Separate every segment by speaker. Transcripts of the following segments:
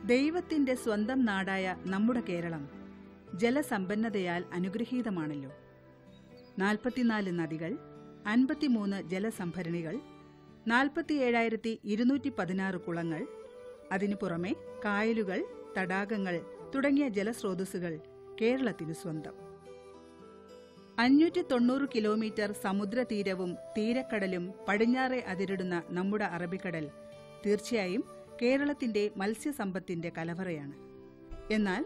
Speaker 1: ദൈവത്തിന്റെ സ്വന്തം നാടായ നമ്മുടെ കേരളം ജലസമ്പന്നതയാൽ അനുഗ്രഹീതമാണല്ലോ. 44 നദികൾ, 53 ജലസംഭരണികൾ, 47,216 കുളങ്ങൾ, അതിനു പുറമെ കായലുകൾ, തടാകങ്ങൾ തുടങ്ങിയ ജലസ്രോതസ്സുകൾ കേരളത്തിനു സ്വന്തം. 590 കിലോമീറ്റർ സമുദ്രതീരവും തീരക്കടലും പടിഞ്ഞാറെ അതിരിടുന്ന നമ്മുടെ അറബിക്കടൽ തീർച്ചയായും കേരളത്തിന്റെ മത്സ്യസമ്പത്തിന്റെ കലവറയാണ്. എന്നാൽ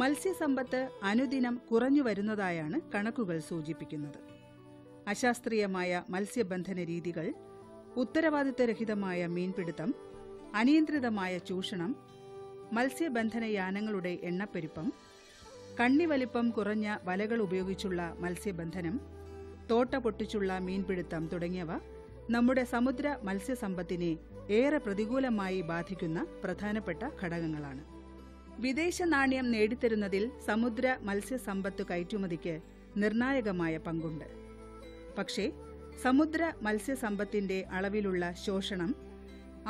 Speaker 1: മത്സ്യസമ്പത്ത് അനുദിനം കുറഞ്ഞു വരുന്നതായാണ് കണക്കുകൾ സൂചിപ്പിക്കുന്നത്. അശാസ്ത്രീയമായ മത്സ്യബന്ധന രീതികൾ, ഉത്തരവാദിത്വരഹിതമായ മീൻപിടുത്തം, അനിയന്ത്രിതമായ ചൂഷണം, മത്സ്യബന്ധന യാനങ്ങളുടെ എണ്ണപ്പെരുപ്പം, കണ്ണിവലിപ്പം കുറഞ്ഞ വലകൾ ഉപയോഗിച്ചുള്ള മത്സ്യബന്ധനം, തോട്ട പൊട്ടിച്ചുള്ള മീൻപിടുത്തം തുടങ്ങിയവ നമ്മുടെ സമുദ്ര മത്സ്യസമ്പത്തിനെ ഏറെ പ്രതികൂലമായി ബാധിക്കുന്ന പ്രധാനപ്പെട്ട ഘടകങ്ങളാണ്. വിദേശ നാണ്യം നേടിത്തരുന്നതിൽ സമുദ്ര മത്സ്യസമ്പത്ത് കയറ്റുമതിക്ക് നിർണായകമായ പങ്കുണ്ട്. പക്ഷേ സമുദ്ര മത്സ്യസമ്പത്തിന്റെ അളവിലുള്ള ശോഷണം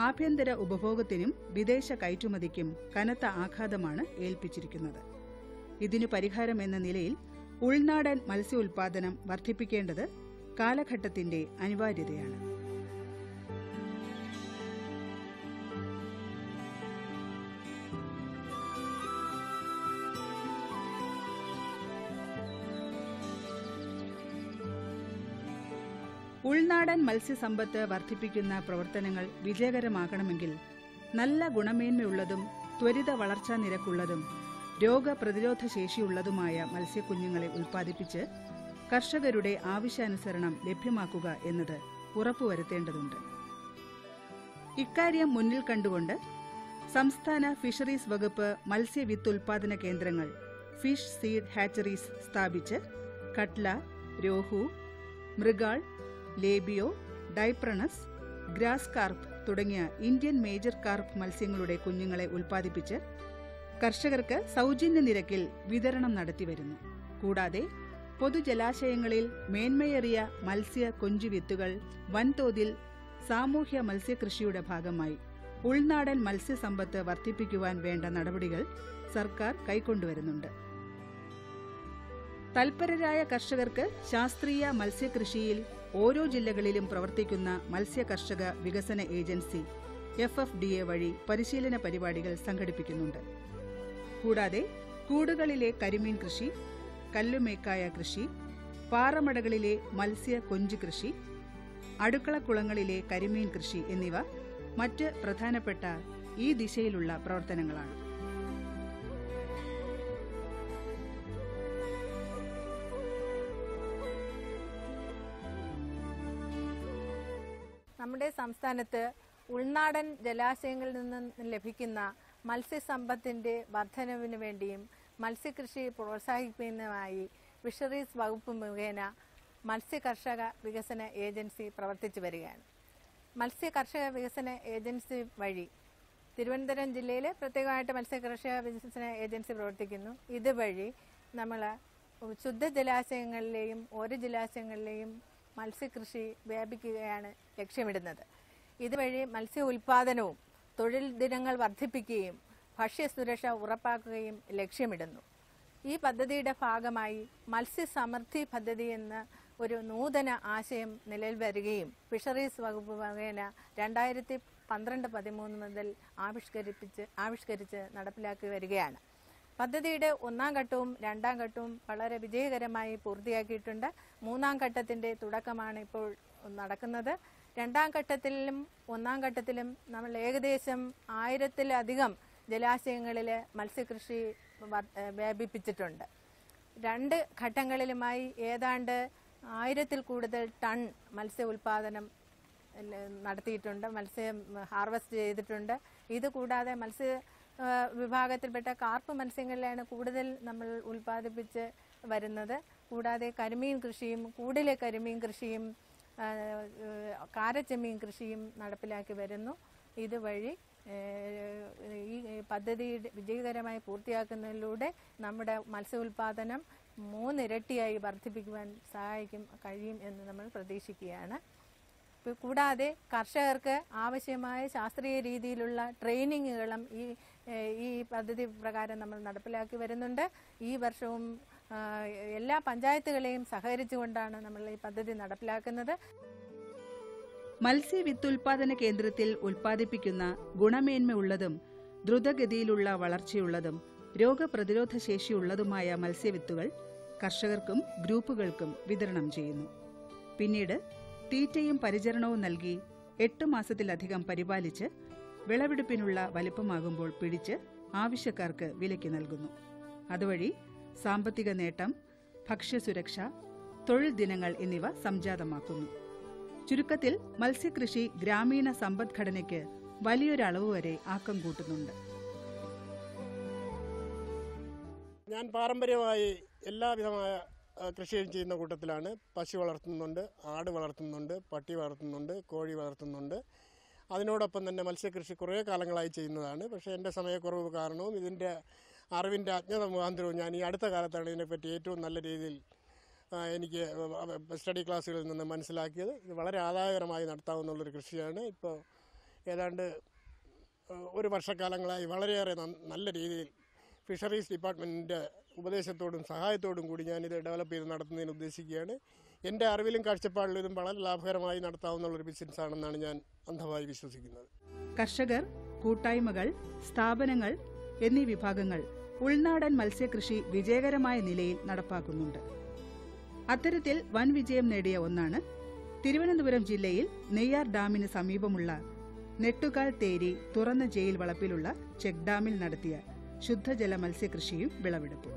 Speaker 1: ആഭ്യന്തര ഉപഭോഗത്തിനും വിദേശ കയറ്റുമതിക്കും കനത്ത ആഘാതമാണ് ഏൽപ്പിച്ചിരിക്കുന്നത്. ഇതിനു പരിഹാരമെന്ന നിലയിൽ ഉൾനാടൻ മത്സ്യ ഉൽപാദനം വർദ്ധിപ്പിക്കേണ്ടത് കാലഘട്ടത്തിന്റെ അനിവാര്യതയാണ്. ഉൾനാടൻ മത്സ്യസമ്പത്ത് വർദ്ധിപ്പിക്കുന്ന പ്രവർത്തനങ്ങൾ വിജയകരമാകണമെങ്കിൽ നല്ല ഗുണമേന്മയുള്ളതും ത്വരിത വളർച്ചാ നിരക്കുള്ളതും രോഗപ്രതിരോധ ശേഷിയുള്ളതുമായ മത്സ്യക്കുഞ്ഞുങ്ങളെ ഉൽപ്പാദിപ്പിച്ച് കർഷകരുടെ ആവശ്യാനുസരണം ലഭ്യമാക്കുക എന്നത് ഉറപ്പുവരുത്തേണ്ടതുണ്ട്. ഇക്കാര്യം മുന്നിൽ കണ്ടുകൊണ്ട് സംസ്ഥാന ഫിഷറീസ് വകുപ്പ് മത്സ്യവിത്തുൽപാദന കേന്ദ്രങ്ങൾ ഫിഷ് സീഡ് ഹാച്ചറീസ് സ്ഥാപിച്ച് കട്ല, രോഹു, മൃഗാൾ, ലേബിയോ, ഡൈപ്രണസ്, ഗ്രാസ് കാർപ്പ് തുടങ്ങിയ ഇന്ത്യൻ മേജർ കാർപ്പ് മത്സ്യങ്ങളുടെ കുഞ്ഞുങ്ങളെ ഉൽപ്പാദിപ്പിച്ച് കർഷകർക്ക് സൗജന്യ നിരക്കിൽ വിതരണം നടത്തിവരുന്നു. കൂടാതെ പൊതുജലാശയങ്ങളിൽ മേന്മയേറിയ മത്സ്യ കൊഞ്ചുവിത്തുകൾ വൻതോതിൽ സാമൂഹ്യ മത്സ്യകൃഷിയുടെ ഭാഗമായി ഉൾനാടൻ മത്സ്യസമ്പത്ത് വർദ്ധിപ്പിക്കുവാൻ വേണ്ട നടപടികൾ സർക്കാർ കൈക്കൊണ്ടുവരുന്നുണ്ട്. തൽപരരായ കർഷകർക്ക് ശാസ്ത്രീയ മത്സ്യകൃഷിയിൽ ഓരോ ജില്ലകളിലും പ്രവർത്തിക്കുന്ന മത്സ്യ കർഷക വികസന ഏജൻസി FFDA വഴി പരിശീലന പരിപാടികൾ സംഘടിപ്പിക്കുന്നുണ്ട്. കൂടാതെ കൂടുകളിലെ കരിമീൻ കൃഷി, കല്ലുമേക്കായ കൃഷി, പാറമടകളിലെ മത്സ്യ കൊഞ്ച് കൃഷി, അടുക്കളക്കുളങ്ങളിലെ കരിമീൻ കൃഷി എന്നിവ മറ്റ് പ്രധാനപ്പെട്ട ഈ ദിശയിലുള്ള പ്രവർത്തനങ്ങളാണ്.
Speaker 2: നമ്മുടെ സംസ്ഥാനത്ത് ഉൾനാടൻ ജലാശയങ്ങളിൽ നിന്ന് ലഭിക്കുന്ന മത്സ്യസമ്പത്തിന്റെ വർധനവിന് വേണ്ടിയും മത്സ്യകൃഷി പ്രോത്സാഹിപ്പിക്കുന്നതിനുമായി ഫിഷറീസ് വകുപ്പ് മുഖേന മത്സ്യ കർഷക വികസന ഏജൻസി പ്രവർത്തിച്ചു വരികയാണ്. മത്സ്യ കർഷക വികസന ഏജൻസി വഴി തിരുവനന്തപുരം ജില്ലയിൽ പ്രത്യേകമായിട്ട് മത്സ്യ കർഷക വികസന ഏജൻസി പ്രവർത്തിക്കുന്നു. ഇതുവഴി നമ്മൾ ശുദ്ധജലാശയങ്ങളിലെയും ഓരോ ജലാശയങ്ങളിലെയും മത്സ്യകൃഷി വ്യാപിക്കുകയാണ് ലക്ഷ്യമിടുന്നത്. ഇതുവഴി മത്സ്യ ഉൽപാദനവും തൊഴിൽ ദിനങ്ങൾ വർദ്ധിപ്പിക്കുകയും ഭക്ഷ്യസുരക്ഷ ഉറപ്പാക്കുകയും ലക്ഷ്യമിടുന്നു. ഈ പദ്ധതിയുടെ ഭാഗമായി മത്സ്യസമൃദ്ധി പദ്ധതി എന്ന ഒരു നൂതന ആശയം നിലവിൽ വരികയും ഫിഷറീസ് വകുപ്പ് മുഖേന 2012-13 മുതൽ ആവിഷ്കരിച്ച് നടപ്പിലാക്കി വരികയാണ്. പദ്ധതിയുടെ 1ാം ഘട്ടവും 2ാം ഘട്ടവും വളരെ വിജയകരമായി പൂർത്തിയാക്കിയിട്ടുണ്ട്. 3ാം ഘട്ടത്തിന്റെ തുടക്കമാണ് ഇപ്പോൾ നടക്കുന്നത്. 2ാം ഘട്ടത്തിലും 1ാം ഘട്ടത്തിലും നമ്മൾ ഏകദേശം 1000-ലധികം ജലാശയങ്ങളിൽ മത്സ്യകൃഷി വ്യാപിപ്പിച്ചിട്ടുണ്ട്. 2 ഘട്ടങ്ങളിലുമായി ഏതാണ്ട് 1000-ൽ കൂടുതൽ ടൺ മത്സ്യ ഉൽപാദനം നടത്തിയിട്ടുണ്ട്, മത്സ്യം ഹാർവെസ്റ്റ് ചെയ്തിട്ടുണ്ട്. ഇതുകൂടാതെ മത്സ്യ വിഭാഗത്തിൽപ്പെട്ട കാർപ്പ് മത്സ്യങ്ങളിലാണ് കൂടുതൽ നമ്മൾ ഉൽപ്പാദിപ്പിച്ച് വരുന്നത്. കൂടാതെ കരിമീൻ കൃഷിയും കൂടിലെ കരിമീൻ കൃഷിയും കാരച്ചെമ്മീൻ കൃഷിയും നടപ്പിലാക്കി വരുന്നു. ഇതുവഴി ഈ പദ്ധതി വിജയകരമായി പൂർത്തിയാക്കുന്നതിലൂടെ നമ്മുടെ മത്സ്യ ഉൽപാദനം 3 ഇരട്ടിയായി വർദ്ധിപ്പിക്കുവാൻ കഴിയും എന്ന് നമ്മൾ പ്രതീക്ഷിക്കുകയാണ്. കൂടാതെ കർഷകർക്ക് ആവശ്യമായ ശാസ്ത്രീയ രീതിയിലുള്ള ട്രെയിനിങ്ങുകളും ഈ പദ്ധതി പ്രകാരം നമ്മൾ നടപ്പിലാക്കി വരുന്നുണ്ട്. ഈ വർഷവും എല്ലാ പഞ്ചായത്തുകളെയും സഹകരിച്ചുകൊണ്ടാണ് നമ്മൾ ഈ പദ്ധതി നടപ്പിലാക്കുന്നത്.
Speaker 1: മത്സ്യ വിത്തുൽപാദന കേന്ദ്രത്തിൽ ഉൽപ്പാദിപ്പിക്കുന്ന ഗുണമേന്മയുള്ളതും ദ്രുതഗതിയിലുള്ള വളർച്ചയുള്ളതും രോഗപ്രതിരോധ ശേഷിയുള്ളതുമായ മത്സ്യവിത്തുകൾ കർഷകർക്കും ഗ്രൂപ്പുകൾക്കും വിതരണം ചെയ്യുന്നു. പിന്നീട് തീറ്റയും പരിചരണവും നൽകി 8 മാസത്തിലധികം പരിപാലിച്ച് വിളവെടുപ്പിനുള്ള വലിപ്പമാകുമ്പോൾ പിടിച്ച് ആവശ്യക്കാർക്ക് വിലയ്ക്ക് നൽകുന്നു. അതുവഴി സാമ്പത്തിക നേട്ടം, ഭക്ഷ്യസുരക്ഷ, തൊഴിൽ ദിനങ്ങൾ എന്നിവ സംജാതമാക്കുന്നു. ചുരുക്കത്തിൽ മത്സ്യകൃഷി ഗ്രാമീണ സമ്പദ്ഘടനയ്ക്ക് വലിയൊരളവ് വരെ ആക്കം കൂട്ടുന്നുണ്ട്.
Speaker 3: ഞാൻ പാരമ്പര്യമായി എല്ലാവിധമായ കൃഷിയും ചെയ്യുന്ന കൂട്ടത്തിലാണ്. പശു വളർത്തുന്നുണ്ട്, ആട് വളർത്തുന്നുണ്ട്, പട്ടി വളർത്തുന്നുണ്ട്, കോഴി വളർത്തുന്നുണ്ട്. അതിനോടൊപ്പം തന്നെ മത്സ്യകൃഷി കുറേ കാലങ്ങളായി ചെയ്യുന്നതാണ്. പക്ഷേ എൻ്റെ സമയക്കുറവ് കാരണവും ഇതിൻ്റെ അറിവിൻ്റെ അജ്ഞത മുഖാന്തരവും ഞാൻ ഈ അടുത്ത കാലത്താണ് ഇതിനെപ്പറ്റി ഏറ്റവും നല്ല രീതിയിൽ എനിക്ക് സ്റ്റഡി ക്ലാസ്സുകളിൽ നിന്ന് മനസ്സിലാക്കിയത്. ഇത് വളരെ ആദായകരമായി നടത്താവുന്നുള്ളൊരു കൃഷിയാണ്. ഇപ്പോൾ ഏതാണ്ട് 1 വർഷക്കാലങ്ങളായി വളരെയേറെ നല്ല രീതിയിൽ ഫിഷറീസ് ഡിപ്പാർട്ട്മെൻറ്റിൻ്റെ ഉപദേശത്തോടും സഹായത്തോടും കൂടി ഞാനിത് ഡെവലപ്പ് ചെയ്ത് നടത്തുന്നതിന് ഉദ്ദേശിക്കുകയാണ്. എൻ്റെ അറിവിലും കാഴ്ചപ്പാടിലും ഇതും വളരെ ലാഭകരമായി നടത്താവുന്നുള്ളൊരു ബിസിനസ്സാണെന്നാണ് ഞാൻ അന്ധമായി വിശ്വസിക്കുന്നത്.
Speaker 1: കർഷകർ, കൂട്ടായ്മകൾ, സ്ഥാപനങ്ങൾ എന്നീ വിഭാഗങ്ങൾ ഉൾനാടൻ മത്സ്യകൃഷി വിജയകരമായ നിലയിൽ നടപ്പാക്കുന്നുണ്ട്. അത്തരത്തിൽ വൻ വിജയം നേടിയ ഒന്നാണ് തിരുവനന്തപുരം ജില്ലയിൽ നെയ്യാർ ഡാമിന് സമീപമുള്ള നെട്ടുകാൽ തേരി തുറന്ന ജയിൽ വളപ്പിലുള്ള ചെക്ക് ഡാമിൽ നടത്തിയ ശുദ്ധജല മത്സ്യകൃഷിയും വിളവെടുപ്പും.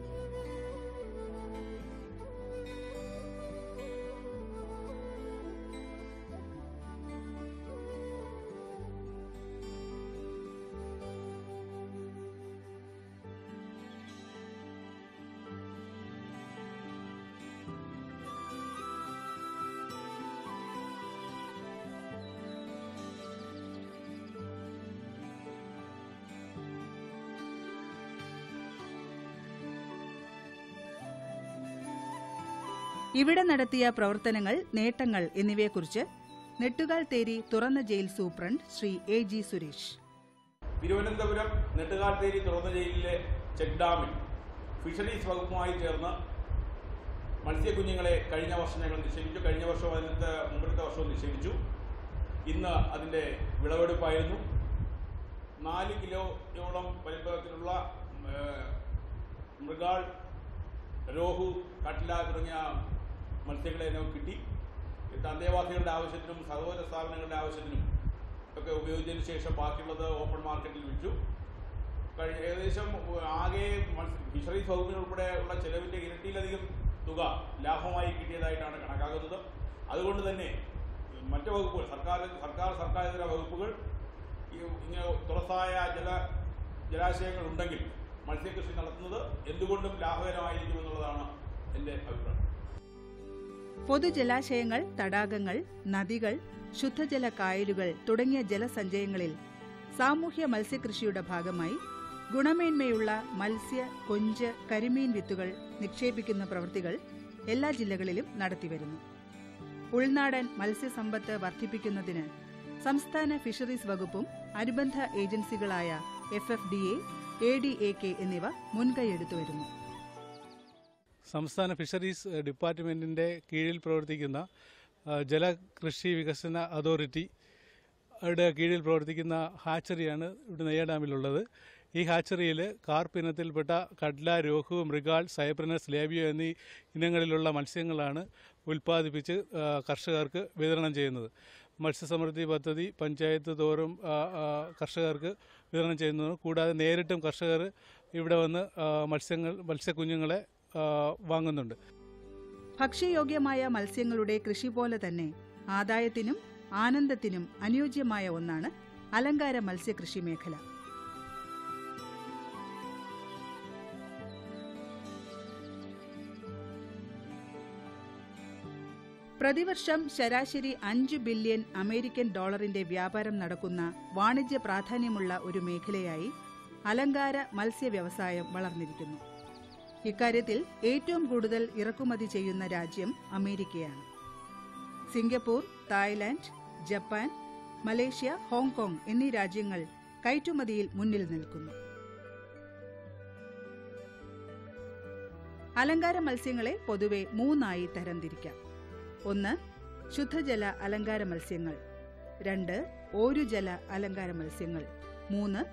Speaker 1: ഇവിടെ നടത്തിയ പ്രവർത്തനങ്ങൾ, നേട്ടങ്ങൾ എന്നിവയെക്കുറിച്ച് നെട്ടുകാൽ തേരി തുറന്ന jail superintendent Shri AG Suresh.
Speaker 4: Thiruvananthapuram Nettukaltheri തുറന്ന ജയിലിലെ ചെക്ക് ഡാമിൽ ഫിഷറീസ് വകുപ്പുമായി ചേർന്ന് മത്സ്യക്കുഞ്ഞുങ്ങളെ കഴിഞ്ഞ വർഷം ഞങ്ങൾ നിക്ഷേപിച്ചു. കഴിഞ്ഞ വർഷം അതിനകത്ത് മുമ്പത്തെ വർഷവും നിക്ഷേപിച്ചു. ഇന്ന് അതിൻ്റെ വിളവെടുപ്പായിരുന്നു. 4 കിലോയോളം വലിപ്പത്തിലുള്ള മൃഗാൾ, രോഹു, കട്ല തുടങ്ങിയ മത്സ്യങ്ങളെ നമുക്ക് കിട്ടി. അന്തേവാസികളുടെ ആവശ്യത്തിനും സഹോദര സ്ഥാപനങ്ങളുടെ ആവശ്യത്തിനും ഒക്കെ ഉപയോഗിച്ചതിന് ശേഷം ബാക്കിയുള്ളത് ഓപ്പൺ മാർക്കറ്റിൽ വിറ്റു. ഏകദേശം ആകെ ഫിഷറീസ് വകുപ്പിന് ഉൾപ്പെടെ ഉള്ള ചെലവിൻ്റെ ഇരട്ടിയിലധികം തുക ലാഭമായി കിട്ടിയതായിട്ടാണ് കണക്കാക്കുന്നത്. അതുകൊണ്ട് തന്നെ മറ്റ് വകുപ്പുകൾ, സർക്കാരിതര വകുപ്പുകൾ ഇങ്ങനെ തുറസായ ജലാശയങ്ങൾ ഉണ്ടെങ്കിൽ മത്സ്യകൃഷി നടത്തുന്നത് എന്തുകൊണ്ടും ലാഭകരമായിരിക്കുമെന്നുള്ളതാണ് എൻ്റെ അഭിപ്രായം.
Speaker 1: പൊതുജലാശയങ്ങൾ, തടാകങ്ങൾ, നദികൾ, ശുദ്ധജല കായലുകൾ തുടങ്ങിയ ജലസഞ്ചയങ്ങളിൽ സാമൂഹ്യ മത്സ്യകൃഷിയുടെ ഭാഗമായി ഗുണമേന്മയുള്ള മത്സ്യ, കൊഞ്ച്, കരിമീൻ വിത്തുകൾ നിക്ഷേപിക്കുന്ന പ്രവൃത്തികൾ എല്ലാ ജില്ലകളിലും നടത്തിവരുന്നു. ഉൾനാടൻ മത്സ്യസമ്പത്ത് വർദ്ധിപ്പിക്കുന്നതിന് സംസ്ഥാന ഫിഷറീസ് വകുപ്പും അനുബന്ധ ഏജൻസികളായ FFDA, ADAK എന്നിവ മുൻകൈയെടുത്തു വരുന്നു.
Speaker 5: സംസ്ഥാന ഫിഷറീസ് ഡിപ്പാർട്ട്മെൻറ്റിൻ്റെ കീഴിൽ പ്രവർത്തിക്കുന്ന ജലകൃഷി വികസന അതോറിറ്റിയുടെ കീഴിൽ പ്രവർത്തിക്കുന്ന ഹാച്ചറിയാണ് ഇവിടെ നെയ്യാർ ഡാമിലുള്ളത്. ഈ ഹാച്ചറിയിൽ കാർപ്പ് ഇനത്തിൽപ്പെട്ട കട്ല, രോഹു, മൃഗാൾ, സൈപ്രനസ്, ലേബിയോ എന്നീ ഇനങ്ങളിലുള്ള മത്സ്യങ്ങളാണ് ഉൽപ്പാദിപ്പിച്ച് കർഷകർക്ക് വിതരണം ചെയ്യുന്നത്. മത്സ്യസമൃദ്ധി പദ്ധതി പഞ്ചായത്ത് തോറും കർഷകർക്ക് വിതരണം ചെയ്യുന്നു. കൂടാതെ നേരിട്ടും കർഷകർ ഇവിടെ വന്ന് മത്സ്യക്കുഞ്ഞുങ്ങളെ വാങ്ങുന്നുണ്ട്.
Speaker 1: ഭക്ഷ്യയോഗ്യമായ മത്സ്യങ്ങളുടെ കൃഷി പോലെ തന്നെ ആദായത്തിനും ആനന്ദത്തിനും അനുയോജ്യമായ ഒന്നാണ് അലങ്കാര മത്സ്യകൃഷി മേഖല. പ്രതിവർഷം ശരാശരി $5 ബില്യൺ അമേരിക്കൻ ഡോളറിന്റെ വ്യാപാരം നടക്കുന്ന വാണിജ്യ പ്രാധാന്യമുള്ള ഒരു മേഖലയായി അലങ്കാര മത്സ്യ വ്യവസായം വളർന്നിരിക്കുന്നു. ഇക്കാര്യത്തിൽ ഏറ്റവും കൂടുതൽ ഇറക്കുമതി ചെയ്യുന്ന രാജ്യം അമേരിക്കയാണ്. Singapore, Thailand, Japan, Malaysia, Hong Kong എന്നീ രാജ്യങ്ങൾ കയറ്റുമതിയിൽ മുന്നിൽ നിൽക്കുന്നു. അലങ്കാര മത്സ്യങ്ങളെ പൊതുവെ 3 തരംതിരിക്കാം. 1. ശുദ്ധജല അലങ്കാര മത്സ്യങ്ങൾ. 2. ഓരുജല അലങ്കാര മത്സ്യങ്ങൾ. 3.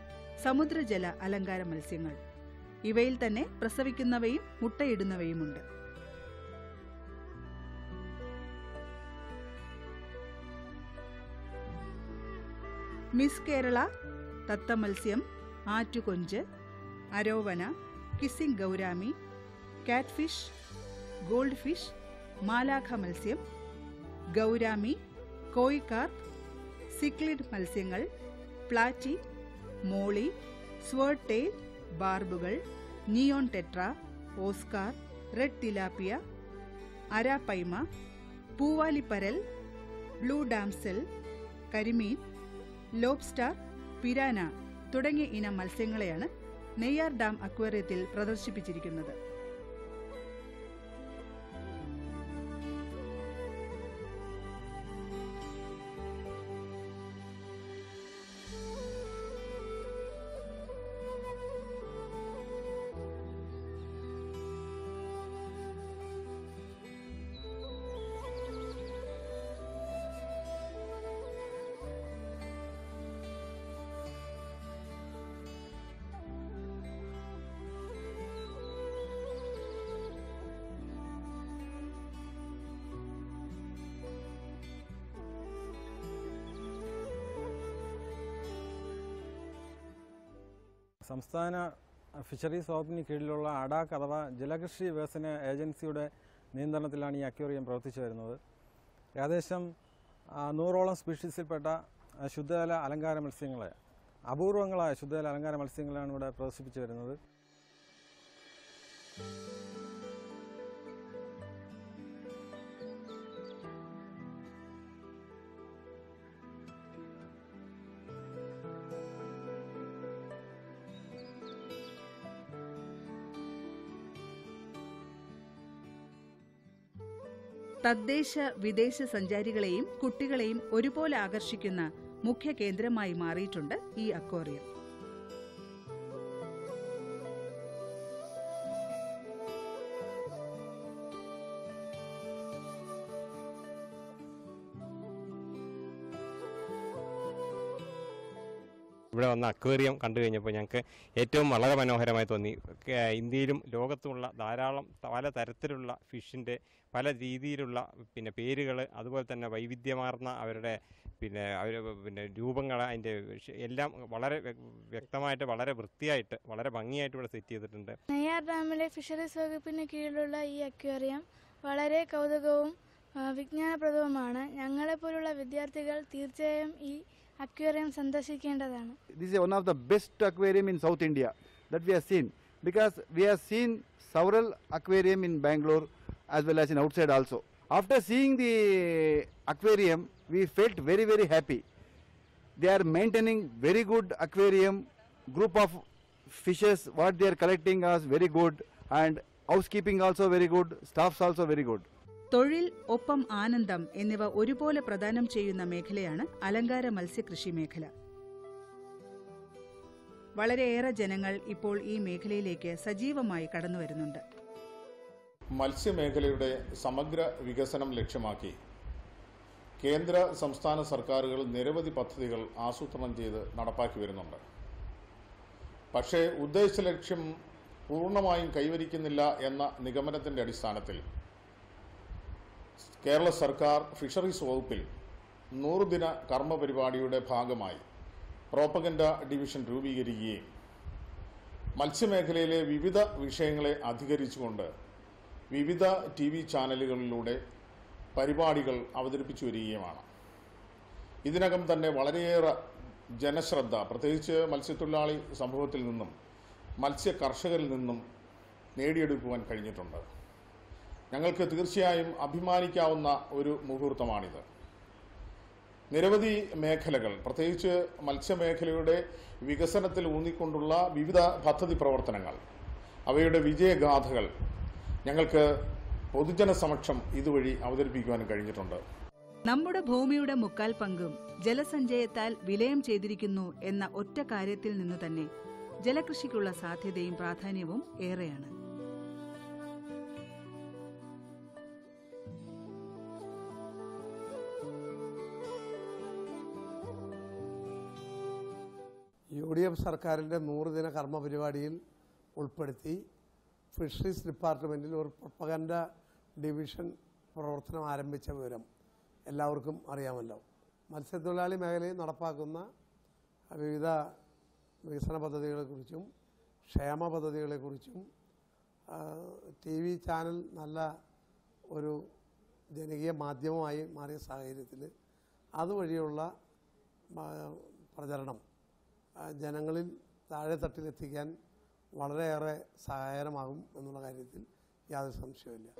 Speaker 1: സമുദ്രജല അലങ്കാര മത്സ്യങ്ങൾ. ഇവയിൽ തന്നെ പ്രസവിക്കുന്നവയും മുട്ടയിടുന്നവയുമുണ്ട്. മിസ് കേരള, തത്തമത്സ്യം, ആറ്റുകൊഞ്ച്, arowana, kissing gourami, catfish, goldfish, മാലാഖ മത്സ്യം, ഗൗരാമി, കോയിക്കാർപ്പ്, സിക്ലിഡ് മത്സ്യങ്ങൾ, പ്ലാറ്റി, മോളി, സ്വേർഡ് ടെയിൽ, ബാർബുകൾ, neon tetra, oscar, red tilapia, arapaima, പൂവാലിപ്പരൽ, ബ്ലൂ ഡാംസെൽ, കരിമീൻ, ലോബ്സ്റ്റർ, പിരാന തുടങ്ങിയ ഇനം മത്സ്യങ്ങളെയാണ് നെയ്യാർ ഡാം അക്വേറിയത്തിൽ പ്രദർശിപ്പിച്ചിരിക്കുന്നത്.
Speaker 6: സംസ്ഥാന ഫിഷറീസ് വകുപ്പിന് കീഴിലുള്ള അഡാക് അഥവാ ജലകൃഷി വികസന ഏജൻസിയുടെ നിയന്ത്രണത്തിലാണ് ഈ അക്വേറിയം പ്രവർത്തിച്ചു വരുന്നത്. ഏകദേശം 100ഓളം സ്പീഷീസിൽപ്പെട്ട ശുദ്ധജല അലങ്കാര മത്സ്യങ്ങളെ, അപൂർവങ്ങളായ ശുദ്ധജല അലങ്കാര മത്സ്യങ്ങളാണ് ഇവിടെ പ്രദർശിപ്പിച്ചു വരുന്നത്.
Speaker 1: തദ്ദേശ വിദേശ സഞ്ചാരികളെയും കുട്ടികളെയും ഒരുപോലെ ആകർഷിക്കുന്ന മുഖ്യ കേന്ദ്രമായി മാറിയിട്ടുണ്ട് ഈ അക്വേറിയം.
Speaker 7: ഇവിടെ വന്ന അക്വേറിയം കണ്ടു കഴിഞ്ഞപ്പോൾ ഞങ്ങൾക്ക് ഏറ്റവും വളരെ മനോഹരമായി തോന്നി. ഇന്ത്യയിലും ലോകത്തുമുള്ള ധാരാളം പല തരത്തിലുള്ള ഫിഷിൻ്റെ പല രീതിയിലുള്ള പേരുകൾ, അതുപോലെ തന്നെ വൈവിധ്യമാർന്ന അവരുടെ രൂപങ്ങൾ, അതിൻ്റെ എല്ലാം വളരെ വ്യക്തമായിട്ട്, വളരെ വൃത്തിയായിട്ട്, വളരെ ഭംഗിയായിട്ട് ഇവിടെ സെറ്റ് ചെയ്തിട്ടുണ്ട്.
Speaker 8: നെയ്യാർ ഡാമിലെ ഫിഷറീസ് വകുപ്പിന് കീഴിലുള്ള ഈ അക്വേറിയം വളരെ കൗതുകവും വിജ്ഞാനപ്രദവുമാണ്. ഞങ്ങളെപ്പോലുള്ള വിദ്യാർത്ഥികൾ തീർച്ചയായും ഈ aquarium സന്ദർശിക്കേണ്ടതാണ്.
Speaker 9: This is one of the best aquarium in South India that we have seen, because we have seen several aquarium in Bangalore as well as in outside also. After seeing the aquarium, we felt very, very happy. They are maintaining very good aquarium, group of fishes what they are collecting is very good, and housekeeping also very good, staffs also very good.
Speaker 1: തൊഴിൽ ഒപ്പം ആനന്ദം എന്നിവ ഒരുപോലെ പ്രദാനം ചെയ്യുന്ന മേഖലയാണ് അലങ്കാര മത്സ്യകൃഷി മേഖല. വളരെയേറെ ജനങ്ങൾ ഇപ്പോൾ ഈ മേഖലയിലേക്ക് സജീവമായി കടന്നുവരുന്നുണ്ട്.
Speaker 10: മത്സ്യമേഖലയുടെ സമഗ്ര വികസനം ലക്ഷ്യമാക്കി കേന്ദ്ര സംസ്ഥാന സർക്കാരുകൾ നിരവധി പദ്ധതികൾ ആസൂത്രണം ചെയ്ത് നടപ്പാക്കി വരുന്നുണ്ട്. പക്ഷേ ഉദ്ദേശ ലക്ഷ്യം പൂർണ്ണമായും കൈവരിക്കുന്നില്ല എന്ന നിഗമനത്തിൻ്റെ അടിസ്ഥാനത്തിൽ കേരള സർക്കാർ ഫിഷറീസ് വകുപ്പിൽ 100 ദിന കർമ്മ പരിപാടിയുടെ ഭാഗമായി പ്രോപ്പഗൻഡ ഡിവിഷൻ രൂപീകരിക്കുകയും മത്സ്യമേഖലയിലെ വിവിധ വിഷയങ്ങളെ അധികരിച്ചുകൊണ്ട് വിവിധ TV ചാനലുകളിലൂടെ പരിപാടികൾ അവതരിപ്പിച്ചു വരികയുമാണ്. ഇതിനകം തന്നെ വളരെയേറെ ജനശ്രദ്ധ, പ്രത്യേകിച്ച് മത്സ്യത്തൊഴിലാളി സമൂഹത്തിൽ നിന്നും മത്സ്യ കർഷകരിൽ നിന്നും നേടിയെടുക്കുവാൻ കഴിഞ്ഞിട്ടുണ്ട്. ഞങ്ങൾക്ക് തീർച്ചയായും അഭിമാനിക്കാവുന്ന ഒരു മുഹൂർത്തമാണിത്. നിരവധി മേഖലകൾ, പ്രത്യേകിച്ച് മത്സ്യമേഖലയുടെ വികസനത്തിൽ ഊന്നിക്കൊണ്ടുള്ള വിവിധ പദ്ധതി പ്രവർത്തനങ്ങൾ, അവയുടെ വിജയഗാഥകൾ ഞങ്ങൾക്ക് പൊതുജന സമക്ഷം ഇതുവഴി അവതരിപ്പിക്കുവാൻ കഴിഞ്ഞിട്ടുണ്ട്.
Speaker 1: നമ്മുടെ ഭൂമിയുടെ മുക്കാൽ പങ്കും ജലസഞ്ചയത്താൽ വിലയം ചെയ്തിരിക്കുന്നു എന്ന ഒറ്റ കാര്യത്തിൽ നിന്നു തന്നെ ജലകൃഷിക്കുള്ള സാധ്യതയും പ്രാധാന്യവും ഏറെയാണ്.
Speaker 11: UDF സർക്കാരിൻ്റെ 100 ദിന കർമ്മ പരിപാടിയിൽ ഉൾപ്പെടുത്തി ഫിഷറീസ് ഡിപ്പാർട്ട്മെൻറ്റിൽ ഒരു പ്രൊപ്പഗൻഡ ഡിവിഷൻ പ്രവർത്തനം ആരംഭിച്ച വിവരം എല്ലാവർക്കും അറിയാമല്ലോ. മത്സ്യത്തൊഴിലാളി മേഖലയിൽ നടപ്പാക്കുന്ന വിവിധ വികസന പദ്ധതികളെക്കുറിച്ചും ക്ഷേമ പദ്ധതികളെക്കുറിച്ചും TV ചാനൽ നല്ല ഒരു ജനകീയ മാധ്യമമായി മാറിയ സാഹചര്യത്തിൽ അതുവഴിയുള്ള പ്രചരണം ജനങ്ങളിൽ താഴെ തട്ടിലെത്തിക്കാൻ വളരെയേറെ സഹായകരമാകും എന്നുള്ള കാര്യത്തിൽ യാതൊരു സംശയവുമില്ല.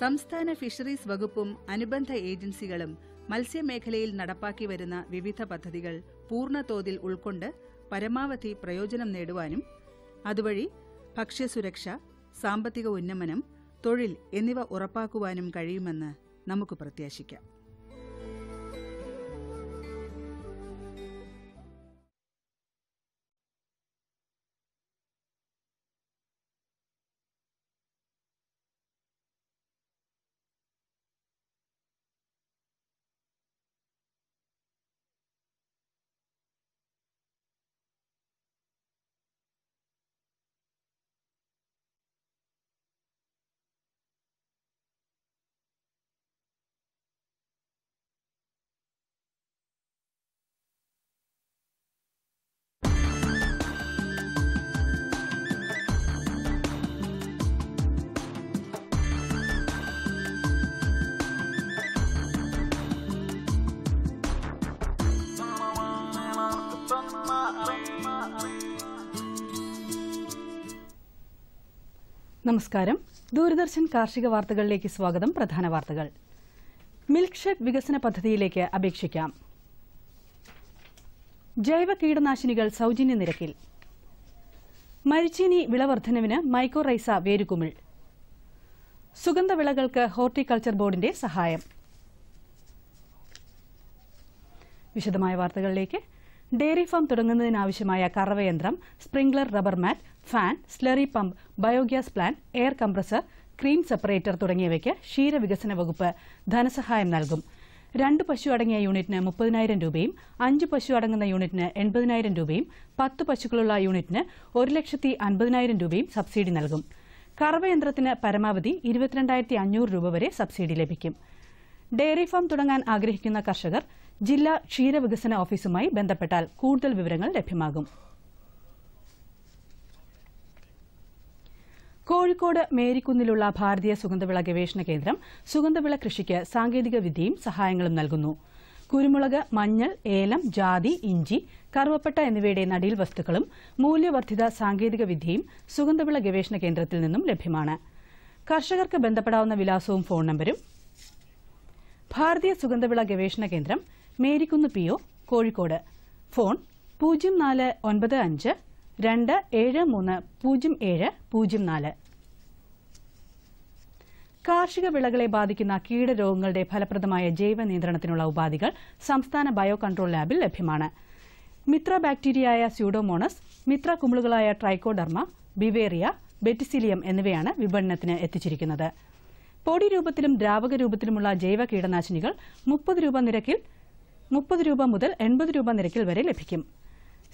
Speaker 1: സംസ്ഥാന ഫിഷറീസ് വകുപ്പും അനുബന്ധ ഏജൻസികളും മത്സ്യമേഖലയിൽ നടപ്പാക്കി വരുന്ന വിവിധ പദ്ധതികൾ പൂർണ്ണതോതിൽ ഉൾക്കൊണ്ട് പരമാവധി പ്രയോജനം നേടുവാനും അതുവഴി ഭക്ഷ്യസുരക്ഷ, സാമ്പത്തിക ഉന്നമനം, തൊഴിൽ എന്നിവ ഉറപ്പാക്കുവാനും കഴിയുമെന്ന് നമുക്ക് പ്രത്യാശിക്കാം.
Speaker 12: നമസ്കാരം. ദൂരദർശൻ കാർഷിക വാർത്തകളിലേക്ക് സ്വാഗതം. പ്രധാന വാർത്തകൾ. മിൽക്ക് ഷെഡ് വികസന പദ്ധതിയിലേക്ക് അപേക്ഷിക്കാം. ജൈവ കീടനാശിനികൾ സൗജന്യ നിരക്കിൽ. മരിച്ചീനി വിളവർദ്ധനവിന് മൈക്കോറൈസ വേരുകുമിൾ. സുഗന്ധവിളകൾക്ക് ഹോർട്ടിക്കൾച്ചർ ബോർഡിന്റെ സഹായം. വിശദമായ വാർത്തകളിലേക്ക്. ഡയറി ഫാം തുടങ്ങുന്നതിനാവശ്യമായ കറവയന്ത്രം, sprinkler, rubber mat, fan, slurry pump, biogas plant, air compressor, cream separator തുടങ്ങിയവയ്ക്ക് ക്ഷീരവികസന വകുപ്പ് ധനസഹായം നൽകും. 2 പശു അടങ്ങിയ യൂണിറ്റിന് 30,000 രൂപയും 5 പശു അടങ്ങുന്ന യൂണിറ്റിന് 80,000 രൂപയും 10 പശുക്കളുള്ള യൂണിറ്റിന് 1,50,000 രൂപയും സബ്സിഡി നൽകും. കറവയന്ത്രത്തിന് പരമാവധി 22,500 രൂപ വരെ സബ്സിഡി ലഭിക്കും. ഡയറി ഫാം തുടങ്ങാൻ ആഗ്രഹിക്കുന്ന കർഷകർ ജില്ലാ ക്ഷീരവികസന ഓഫീസുമായി ബന്ധപ്പെട്ടാൽ കൂടുതൽ വിവരങ്ങൾ ലഭ്യമാകും. കോഴിക്കോട് മേരിക്കുന്നിലുള്ള ഭാരതീയ സുഗന്ധവിള ഗവേഷണ കേന്ദ്രം സുഗന്ധവിള കൃഷിക്ക് സാങ്കേതിക വിദ്യയും സഹായങ്ങളും നൽകുന്നു. കുരുമുളക്, മഞ്ഞൾ, ഏലം, ജാതി, ഇഞ്ചി, കറുവപ്പട്ട എന്നിവയുടെ നടീൽ വസ്തുക്കളും മൂല്യവർദ്ധിത സാങ്കേതിക വിദ്യയും സുഗന്ധവിള ഗവേഷണ കേന്ദ്രത്തിൽ നിന്നും ലഭ്യമാണ്. കർഷകർക്ക് ബന്ധപ്പെടാവുന്ന വിലാസവും ഫോൺ നമ്പരും: ഭാരതീയ സുഗന്ധവിള ഗവേഷണ കേന്ദ്രം, മേരിക്കുന്ന് PO, കോഴിക്കോട്. ഫോൺ 0495 273 0704. കാർഷിക വിളകളെ ബാധിക്കുന്ന കീടരോഗങ്ങളുടെ ഫലപ്രദമായ ജൈവ നിയന്ത്രണത്തിനുള്ള ഉപാധികൾ സംസ്ഥാന ബയോ കൺട്രോൾ ലാബിൽ ലഭ്യമാണ്. മിത്ര ബാക്ടീരിയയായ സ്യൂഡോമോണസ്, മിത്ര കുമിളുകളായ ട്രൈക്കോഡർമ, ബിവേറിയ, ബെറ്റിസിലിയം എന്നിവയാണ് വിപണനത്തിന് എത്തിച്ചിരിക്കുന്നത്. പൊടി രൂപത്തിലും ദ്രാവക രൂപത്തിലുമുള്ള ജൈവ കീടനാശിനികൾ 30 രൂപ മുതൽ 80 രൂപ നിരക്കിൽ വരെ ലഭിക്കും.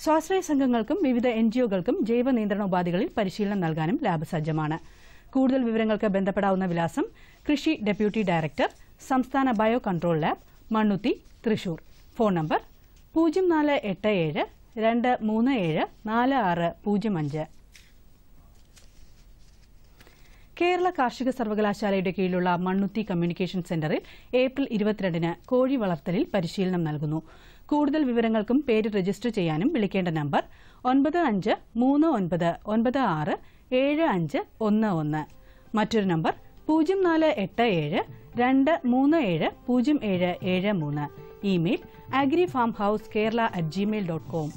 Speaker 12: സ്വാശ്രയ സംഘങ്ങൾക്കും വിവിധ NGOകൾക്കും ജൈവ നിയന്ത്രണ ഉപാധികളിൽ പരിശീലനം നൽകാനും ലാബ് സജ്ജമാണ്. കൂടുതൽ വിവരങ്ങൾക്ക് ബന്ധപ്പെടാവുന്ന വിലാസം: കൃഷി ഡെപ്യൂട്ടി ഡയറക്ടർ, സംസ്ഥാന bio control lab, Mannuthy, Thrissur. Phone number 0487 237 4605. Kerala കാർഷിക സർവകലാശാലയുടെ കീഴിലുള്ള മണ്ണുത്തി കമ്മ്യൂണിക്കേഷൻ സെന്ററിൽ ഏപ്രിൽ 22-ന് കോഴി വളർത്തലിൽ പരിശീലനം നൽകുന്നു. കൂടുതൽ വിവരങ്ങൾക്കും പേര് രജിസ്റ്റർ ചെയ്യാനും വിളിക്കേണ്ട നമ്പർ 9596757511. മറ്റൊരു നമ്പർ 0487 237 0773. Email agrifarmhousekerala@gmail.com.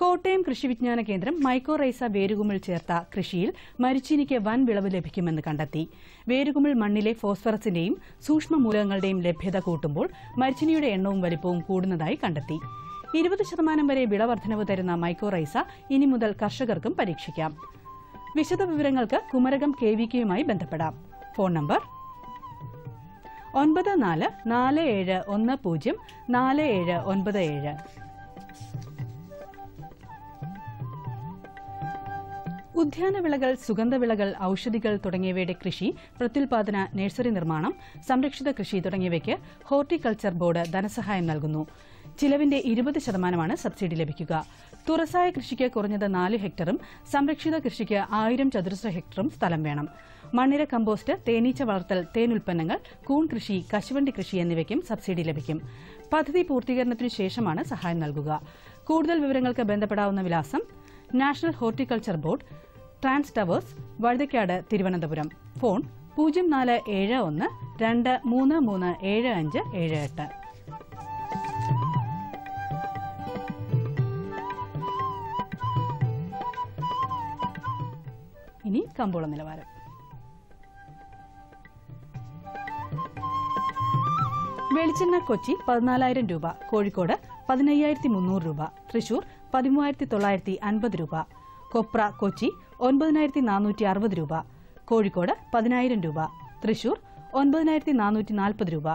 Speaker 12: കോട്ടയം കൃഷി വിജ്ഞാന കേന്ദ്രം മൈക്കോറൈസ വേരുകുമിൾ ചേർത്ത കൃഷിയിൽ മരിച്ചീനിക്ക് വൻ വിളവ് ലഭിക്കുമെന്ന് കണ്ടെത്തി. വേരുകുമിൾ മണ്ണിലെ ഫോസ്ഫറസിന്റെയും സൂക്ഷ്മ മൂലകങ്ങളുടെയും ലഭ്യത കൂട്ടുമ്പോൾ മരിച്ചീനിയുടെ എണ്ണവും വലിപ്പവും കൂടുന്നതായി കണ്ടെത്തി. 20% വരെ വിളവർദ്ധനവ് തരുന്ന മൈക്കോറൈസ ഇനി മുതൽ കർഷകർക്കും പരീക്ഷിക്കാം. വിശദവിവരങ്ങൾക്ക് കുമരകം KVKയുമായി ബന്ധപ്പെടാം. Phone number 9447104797. ഉദ്യാനവിളകൾ, സുഗന്ധവിളകൾ, ഔഷധികൾ തുടങ്ങിയവയുടെ കൃഷി, പ്രത്യുൽപാദന, നഴ്സറി നിർമ്മാണം, സംരക്ഷിത കൃഷി തുടങ്ങിയവയ്ക്ക് ഹോർട്ടിക്കൾച്ചർ ബോർഡ് ധനസഹായം നൽകുന്നു. ചിലവിന്റെ 20% സബ്സിഡി ലഭിക്കുക. തുറസായ കൃഷിക്ക് കുറഞ്ഞത് 4 ഹെക്ടറും സംരക്ഷിത കൃഷിക്ക് 1000 ചതുരശ്ര ഹെക്ടറും സ്ഥലം വേണം. മണ്ണിര കമ്പോസ്റ്റ്, തേനീച്ച വളർത്തൽ, തേനുൽപ്പന്നങ്ങൾ, കൂൺ കൃഷി, കശുവണ്ടി കൃഷി എന്നിവയ്ക്കും സബ്സിഡി ലഭിക്കും. പദ്ധതി പൂർത്തീകരണത്തിനു ശേഷമാണ് സഹായം നൽകുക. കൂടുതൽ വിവരങ്ങൾക്ക് ബന്ധപ്പെടാവുന്ന വിലാസം: National Horticulture Board, Trans Towers, Vazhuthacaud, Thiruvananthapuram. Phone 0471 2337578. ഇനി കമ്പോള നിലവാരം. വെളിച്ചെണ്ണ കൊച്ചി 14,000 രൂപ, കോഴിക്കോട് 15,300 രൂപ, തൃശൂർ 13,950 രൂപ. കൊപ്ര കൊച്ചി 9,460 രൂപ, കോഴിക്കോട് 10,000 രൂപ, തൃശൂർ 9,440 രൂപ.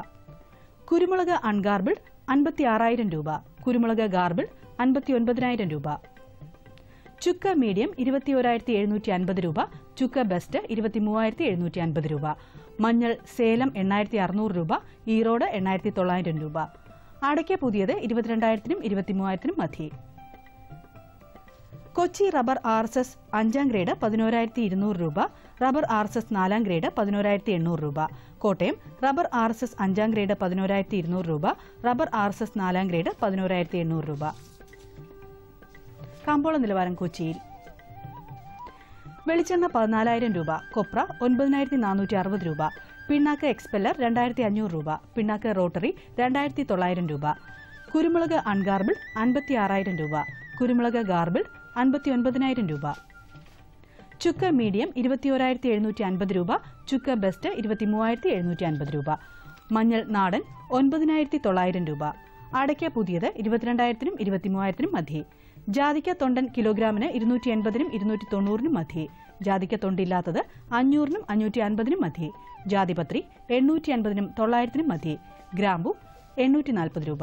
Speaker 12: കുരുമുളക് അൺഗാർബിൾഡ് 56,000 രൂപ, കുരുമുളക് ഗാർബിൾഡ് 59,000 രൂപ. ചുക്ക മീഡിയം 21,750 രൂപ, ചുക്ക ബെസ്റ്റ് 23,750 രൂപ. മഞ്ഞൾ സേലം 8,600 രൂപ, ഈറോഡ് 8,900 രൂപ. അടയ്ക്ക പുതിയത് 22,000-നും 23,000-നും മധ്യേ. കൊച്ചി റബ്ബർ RSS 5ാം ഗ്രേഡ് 11,200 രൂപ, റബ്ബർ RSS 4ാം ഗ്രേഡ് 11,800 രൂപ. കോട്ടയം റബ്ബർ RSS 5ാം ഗ്രേഡ് 11,200 രൂപ, റബ്ബർ RSS 4ാം ഗ്രേഡ് 11,800 രൂപ. കമ്പോള നിലവാരം കൊച്ചിയിൽ. വെളിച്ചെണ്ണ 14,000 രൂപ, കൊപ്ര 9,460 രൂപ, പിണ്ണാക്ക് എക്സ്പെല്ലർ 2,500 രൂപ, പിണ്ണാക്ക് റോട്ടറി 2,900 രൂപ. കുരുമുളക് അൺഗാർബിൾഡ് 56,000 രൂപ, കുരുമുളക് ഗാർബിൾഡ് 59,000 രൂപ. ചുക്ക മീഡിയം 21,750 രൂപ, ചുക്ക ബെസ്റ്റ് 23,750 രൂപ. മഞ്ഞൾ നാടൻ 9,900 രൂപ. അടയ്ക്ക പുതിയത് 22,000-നും 23,000-നും മധ്യേ. ജാതിക്ക തൊണ്ടൻ കിലോഗ്രാമിന് 280-നും 290-നും മധ്യേ. ജാതിക്ക തൊണ്ടില്ലാത്തത് 500-നും 550-നും മധ്യേ. ജാതിപത്രി 850-നും 900-നും മധ്യേ. ഗ്രാമ്പു 840 രൂപ.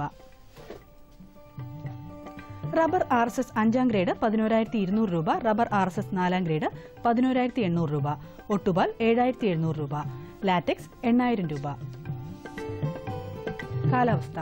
Speaker 12: റബ്ബർ RSS 5ാം ഗ്രേഡ് 11,200 രൂപ, റബ്ബർ RSS 4ാം ഗ്രേഡ് 11,800 രൂപ. ഒട്ടുപാൽ 7,700 രൂപ. ലാറ്റക്സ് 8,000 രൂപ. കാലാവസ്ഥ.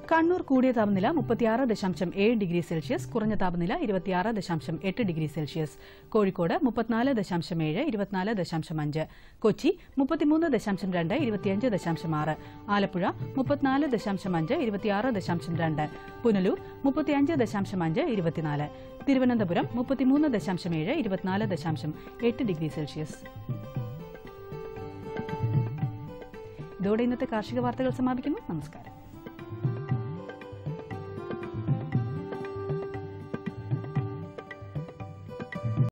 Speaker 12: കണ്ണൂർ കൂടിയ താപനില 36.7 ഡിഗ്രി സെൽഷ്യസ്, കുറഞ്ഞ താപനില 26.8 degree Celsius. Kozhikode 34.7, 24.5. Kochi 33.2, 25.6. Alappuzha 34.5, 26.2. Punalur 35.5, 24. Thiruvananthapuram 33.7, 24.8 degree Celsius. ഇതോടെ ഇന്നത്തെ കാർഷിക വാർത്തകൾ സമാപിക്കുന്നു. നമസ്കാരം.